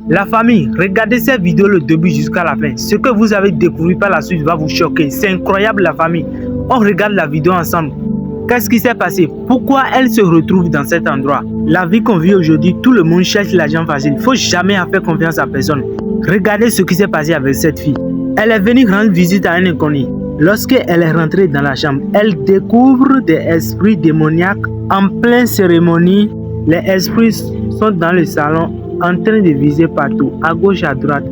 La famille, regardez cette vidéo le début jusqu'à la fin. Ce que vous avez découvert par la suite va vous choquer. C'est incroyable la famille. On regarde la vidéo ensemble. Qu'est-ce qui s'est passé? Pourquoi elle se retrouve dans cet endroit? La vie qu'on vit aujourd'hui, tout le monde cherche l'argent facile. Il ne faut jamais faire confiance à personne. Regardez ce qui s'est passé avec cette fille. Elle est venue rendre visite à un inconnu. Lorsqu'elle est rentrée dans la chambre, elle découvre des esprits démoniaques en pleine cérémonie. Les esprits sont dans le salon en train de viser partout, à gauche, à droite.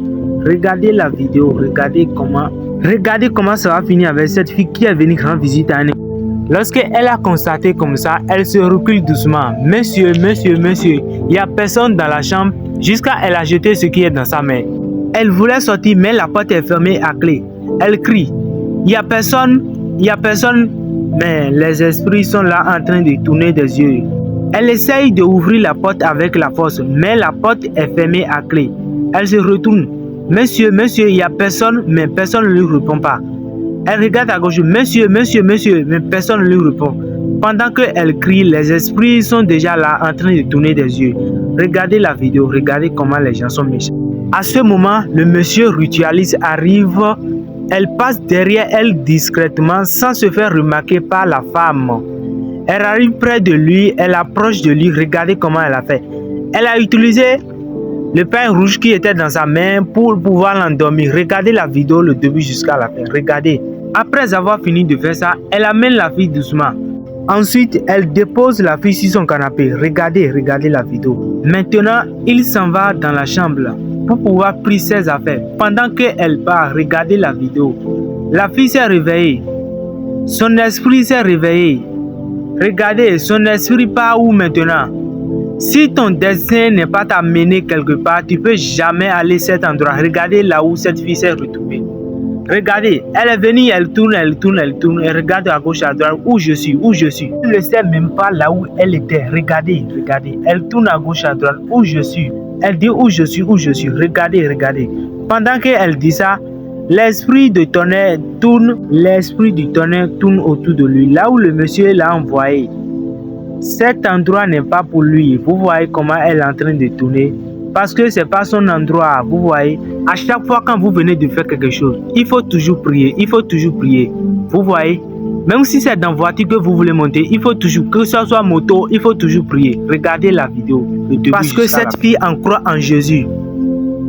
Regardez la vidéo, regardez comment ça va finir avec cette fille qui est venue rendre visite à un inconnu. Lorsqu'elle a constaté comme ça, elle se recule doucement. Monsieur, il n'y a personne dans la chambre jusqu'à elle a jeté ce qui est dans sa main. Elle voulait sortir, mais la porte est fermée à clé. Elle crie. Il n'y a personne, mais les esprits sont là en train de tourner des yeux. Elle essaye d'ouvrir la porte avec la force, mais la porte est fermée à clé. Elle se retourne. Monsieur, il n'y a personne, mais personne ne lui répond pas. Elle regarde à gauche. Monsieur, mais personne ne lui répond. Pendant qu'elle crie, les esprits sont déjà là en train de tourner des yeux. Regardez la vidéo, regardez comment les gens sont méchants. À ce moment, le monsieur ritualiste arrive. Elle passe derrière elle discrètement sans se faire remarquer par la femme. Elle arrive près de lui, elle approche de lui. Regardez comment elle a fait. Elle a utilisé le pain rouge qui était dans sa main pour pouvoir l'endormir. Regardez la vidéo le début jusqu'à la fin. Regardez. Après avoir fini de faire ça, elle amène la fille doucement. Ensuite, elle dépose la fille sur son canapé. Regardez la vidéo. Maintenant, il s'en va dans la chambre pour pouvoir prendre ses affaires. Pendant qu'elle part, regardez la vidéo. La fille s'est réveillée. Son esprit s'est réveillé. Regardez, son esprit part où maintenant? Si ton destin n'est pas t'amener quelque part, tu ne peux jamais aller à cet endroit. Regardez là où cette fille s'est retrouvée. Regardez, elle est venue, elle tourne, elle regarde à gauche, à droite, où je suis. Elle ne sait même pas là où elle était. Regardez, elle tourne à gauche, à droite, où je suis. Elle dit où je suis. Regardez. Pendant qu'elle dit ça, l'esprit du tonnerre tourne autour de lui. Là où le monsieur l'a envoyé. Cet endroit n'est pas pour lui. Vous voyez comment elle est en train de tourner. Parce que ce n'est pas son endroit. Vous voyez. À chaque fois quand vous venez de faire quelque chose, il faut toujours prier. Vous voyez. Même si c'est dans la voiture que vous voulez monter, il faut toujours, que ce soit moto, il faut toujours prier. Regardez la vidéo. Parce que cette fille en croit en Jésus.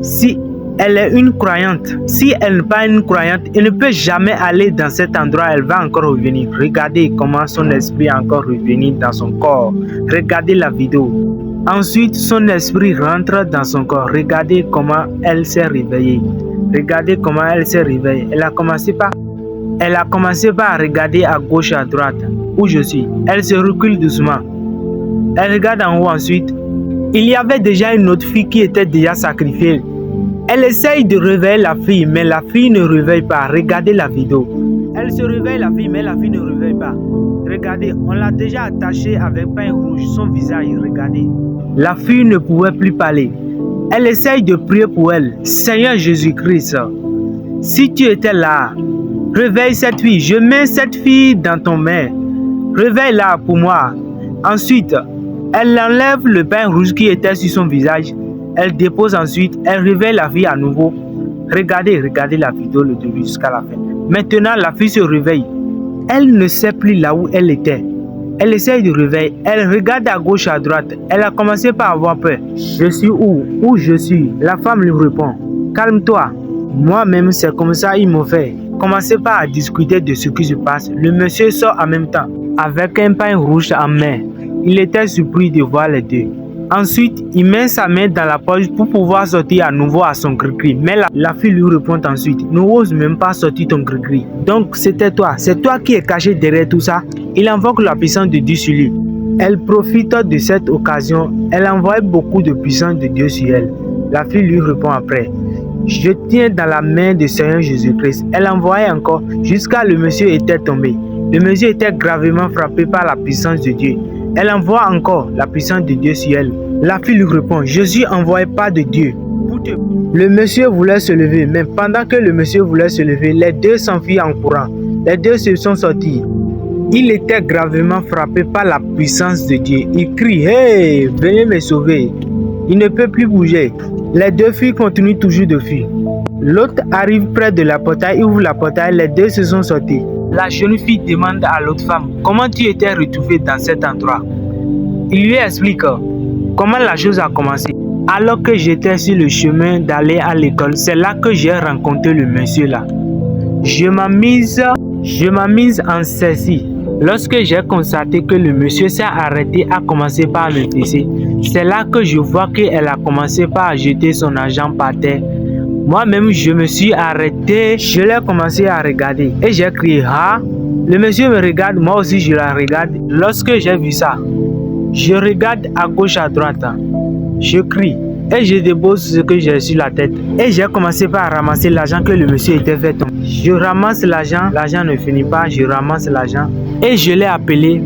Si elle est une croyante, si elle n'est pas une croyante, elle ne peut jamais aller dans cet endroit, elle va encore revenir. Regardez comment son esprit est encore revenu dans son corps. Regardez la vidéo. Ensuite, son esprit rentre dans son corps. Regardez comment elle s'est réveillée. Elle a commencé par regarder à gauche, à droite, où je suis. Elle se recule doucement. Elle regarde en haut ensuite. Il y avait déjà une autre fille qui était déjà sacrifiée. Elle essaye de réveiller la fille, mais la fille ne réveille pas. Regardez la vidéo. Elle se réveille la fille, mais la fille ne réveille pas. Regardez, on l'a déjà attachée avec pain rouge, son visage. Regardez. La fille ne pouvait plus parler. Elle essaye de prier pour elle. Seigneur Jésus-Christ, si tu étais là, réveille cette fille. Je mets cette fille dans ton main. Réveille-la pour moi. Ensuite, elle enlève le pain rouge qui était sur son visage. Elle dépose ensuite. Elle réveille la fille à nouveau. Regardez la vidéo le début jusqu'à la fin. Maintenant, la fille se réveille. Elle ne sait plus là où elle était. Elle essaye de réveiller. Elle regarde à gauche, à droite. Elle a commencé par avoir peur. Je suis où? Où je suis? La femme lui répond. Calme-toi. Moi-même, c'est comme ça ils m'ont fait. Commencez pas à discuter de ce qui se passe. Le monsieur sort en même temps, avec un pain rouge en main. Il était surpris de voir les deux. Ensuite, il met sa main dans la poche pour pouvoir sortir à nouveau à son gris-gris. Mais la fille lui répond ensuite. N'ose même pas sortir ton gris-gris. Donc c'était toi. C'est toi qui es caché derrière tout ça. Il invoque la puissance de Dieu sur lui. Elle profite de cette occasion. Elle envoie beaucoup de puissance de Dieu sur elle. La fille lui répond après. Je tiens dans la main du Seigneur Jésus-Christ. Elle envoyait encore jusqu'à le monsieur était tombé. Le monsieur était gravement frappé par la puissance de Dieu. Elle envoie encore la puissance de Dieu sur elle. La fille lui répond, Jésus n'envoie pas de Dieu. Le monsieur voulait se lever, mais pendant que le monsieur voulait se lever, les deux s'enfuirent en courant. Les deux se sont sortis. Il était gravement frappé par la puissance de Dieu. Il crie, hey, venez me sauver. Il ne peut plus bouger. Les deux filles continuent toujours de fuir. L'autre arrive près de la portail, ouvre la portail, les deux se sont sortis. La jeune fille demande à l'autre femme comment tu étais retrouvée dans cet endroit. Il lui explique comment la chose a commencé. Alors que j'étais sur le chemin d'aller à l'école, c'est là que j'ai rencontré le monsieur là. Je m'amise en ceci. Lorsque j'ai constaté que le monsieur s'est arrêté, a commencé par me fesser, c'est là que je vois qu'elle a commencé par jeter son argent par terre. Moi-même, je me suis arrêté, je l'ai commencé à regarder et j'ai crié « Ah !» Le monsieur me regarde, moi aussi je la regarde. Lorsque j'ai vu ça, je regarde à gauche, à droite, je crie et je dépose ce que j'ai sur la tête. Et j'ai commencé par ramasser l'argent que le monsieur était fait tomber. Je ramasse l'argent ne finit pas, je ramasse l'argent et je l'ai appelé,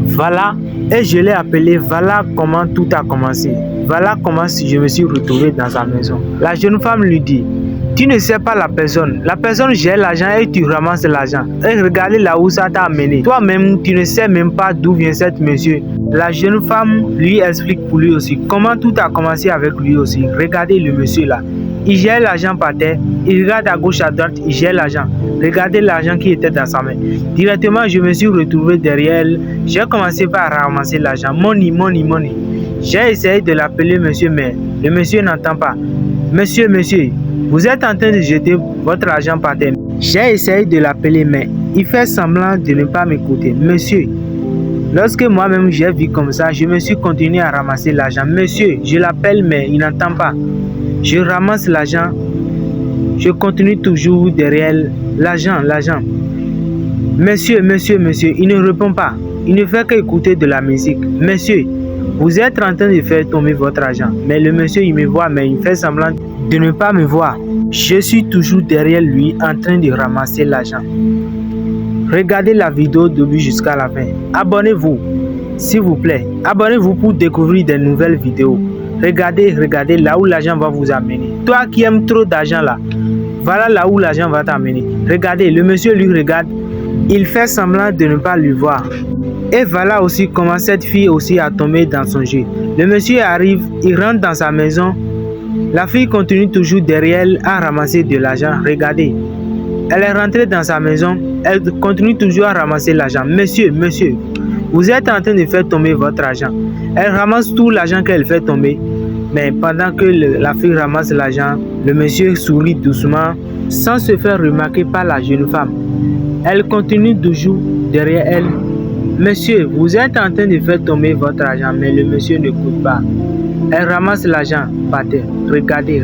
voilà. Et je l'ai appelé, voilà comment tout a commencé. Voilà comment je me suis retrouvé dans sa maison. La jeune femme lui dit, tu ne sais pas la personne gère l'argent et tu ramasses l'argent. Et regardez là où ça t'a amené. Toi-même, tu ne sais même pas d'où vient cet monsieur. La jeune femme lui explique pour lui aussi comment tout a commencé avec lui aussi. Regardez le monsieur là. Il gère l'argent par terre, il regarde à gauche, à droite, il gère l'argent. Regardez l'argent qui était dans sa main. Directement, je me suis retrouvé derrière elle. J'ai commencé par ramasser l'argent. Money. J'ai essayé de l'appeler monsieur, mais le monsieur n'entend pas. Monsieur, vous êtes en train de jeter votre argent par terre. J'ai essayé de l'appeler, mais il fait semblant de ne pas m'écouter. Monsieur, lorsque moi-même j'ai vu comme ça, je me suis continué à ramasser l'argent. Monsieur, je l'appelle, mais il n'entend pas. Je ramasse l'argent, je continue toujours derrière l'argent. Monsieur, il ne répond pas. Il ne fait qu'écouter de la musique. Monsieur, vous êtes en train de faire tomber votre argent. Mais le monsieur, il me voit, mais il fait semblant de ne pas me voir. Je suis toujours derrière lui en train de ramasser l'argent. Regardez la vidéo du début jusqu'à la fin. Abonnez-vous, s'il vous plaît. Abonnez-vous pour découvrir de nouvelles vidéos. Regardez là où l'argent va vous amener. Toi qui aimes trop d'argent là, voilà là où l'argent va t'amener. Regardez, le monsieur lui regarde. Il fait semblant de ne pas lui voir. Et voilà aussi comment cette fille aussi a tombé dans son jeu. Le monsieur arrive, il rentre dans sa maison. La fille continue toujours derrière elle à ramasser de l'argent. Regardez, elle est rentrée dans sa maison. Elle continue toujours à ramasser l'argent. Monsieur, vous êtes en train de faire tomber votre argent. Elle ramasse tout l'argent qu'elle fait tomber. Mais pendant que la fille ramasse l'argent, le monsieur sourit doucement sans se faire remarquer par la jeune femme. Elle continue toujours derrière elle. Monsieur, vous êtes en train de faire tomber votre argent, mais le monsieur ne coûte pas. Elle ramasse l'argent par terre. Regardez.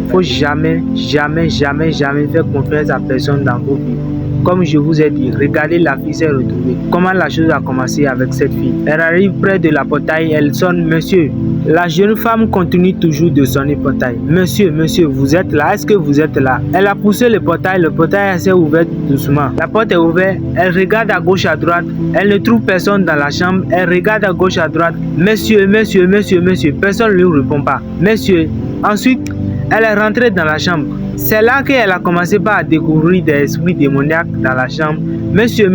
Faut jamais faire confiance à personne dans vos vies. Comme je vous ai dit, regardez, la fille s'est retrouvée. Comment la chose a commencé avec cette fille. Elle arrive près de la portail, elle sonne, monsieur. La jeune femme continue toujours de sonner portail. Monsieur, vous êtes là? Est-ce que vous êtes là? Elle a poussé le portail s'est ouvert doucement. La porte est ouverte, elle regarde à gauche, à droite. Elle ne trouve personne dans la chambre. Elle regarde à gauche, à droite. Monsieur, personne ne lui répond pas. Monsieur, ensuite, elle est rentrée dans la chambre. C'est là qu'elle a commencé par découvrir des esprits démoniaques dans la chambre. Monsieur.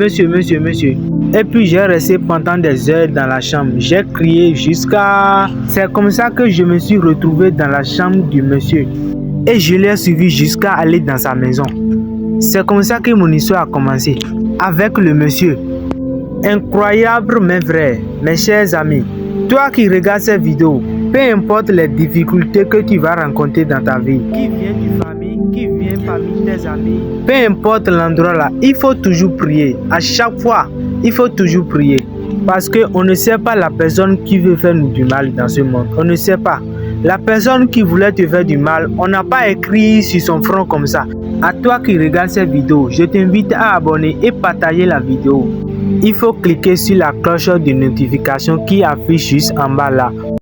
Et puis j'ai resté pendant des heures dans la chambre. J'ai crié jusqu'à... C'est comme ça que je me suis retrouvé dans la chambre du monsieur. Et je l'ai suivi jusqu'à aller dans sa maison. C'est comme ça que mon histoire a commencé. Avec le monsieur. Incroyable mais vrai, mes chers amis. Toi qui regardes cette vidéo, peu importe les difficultés que tu vas rencontrer dans ta vie, qui vient du famille, qui vient parmi tes amis, peu importe l'endroit là, il faut toujours prier. À chaque fois, il faut toujours prier. Parce qu'on ne sait pas la personne qui veut faire nous du mal dans ce monde. On ne sait pas. La personne qui voulait te faire du mal, on n'a pas écrit sur son front comme ça. À toi qui regardes cette vidéo, je t'invite à abonner et partager la vidéo. Il faut cliquer sur la cloche de notification qui affiche juste en bas là.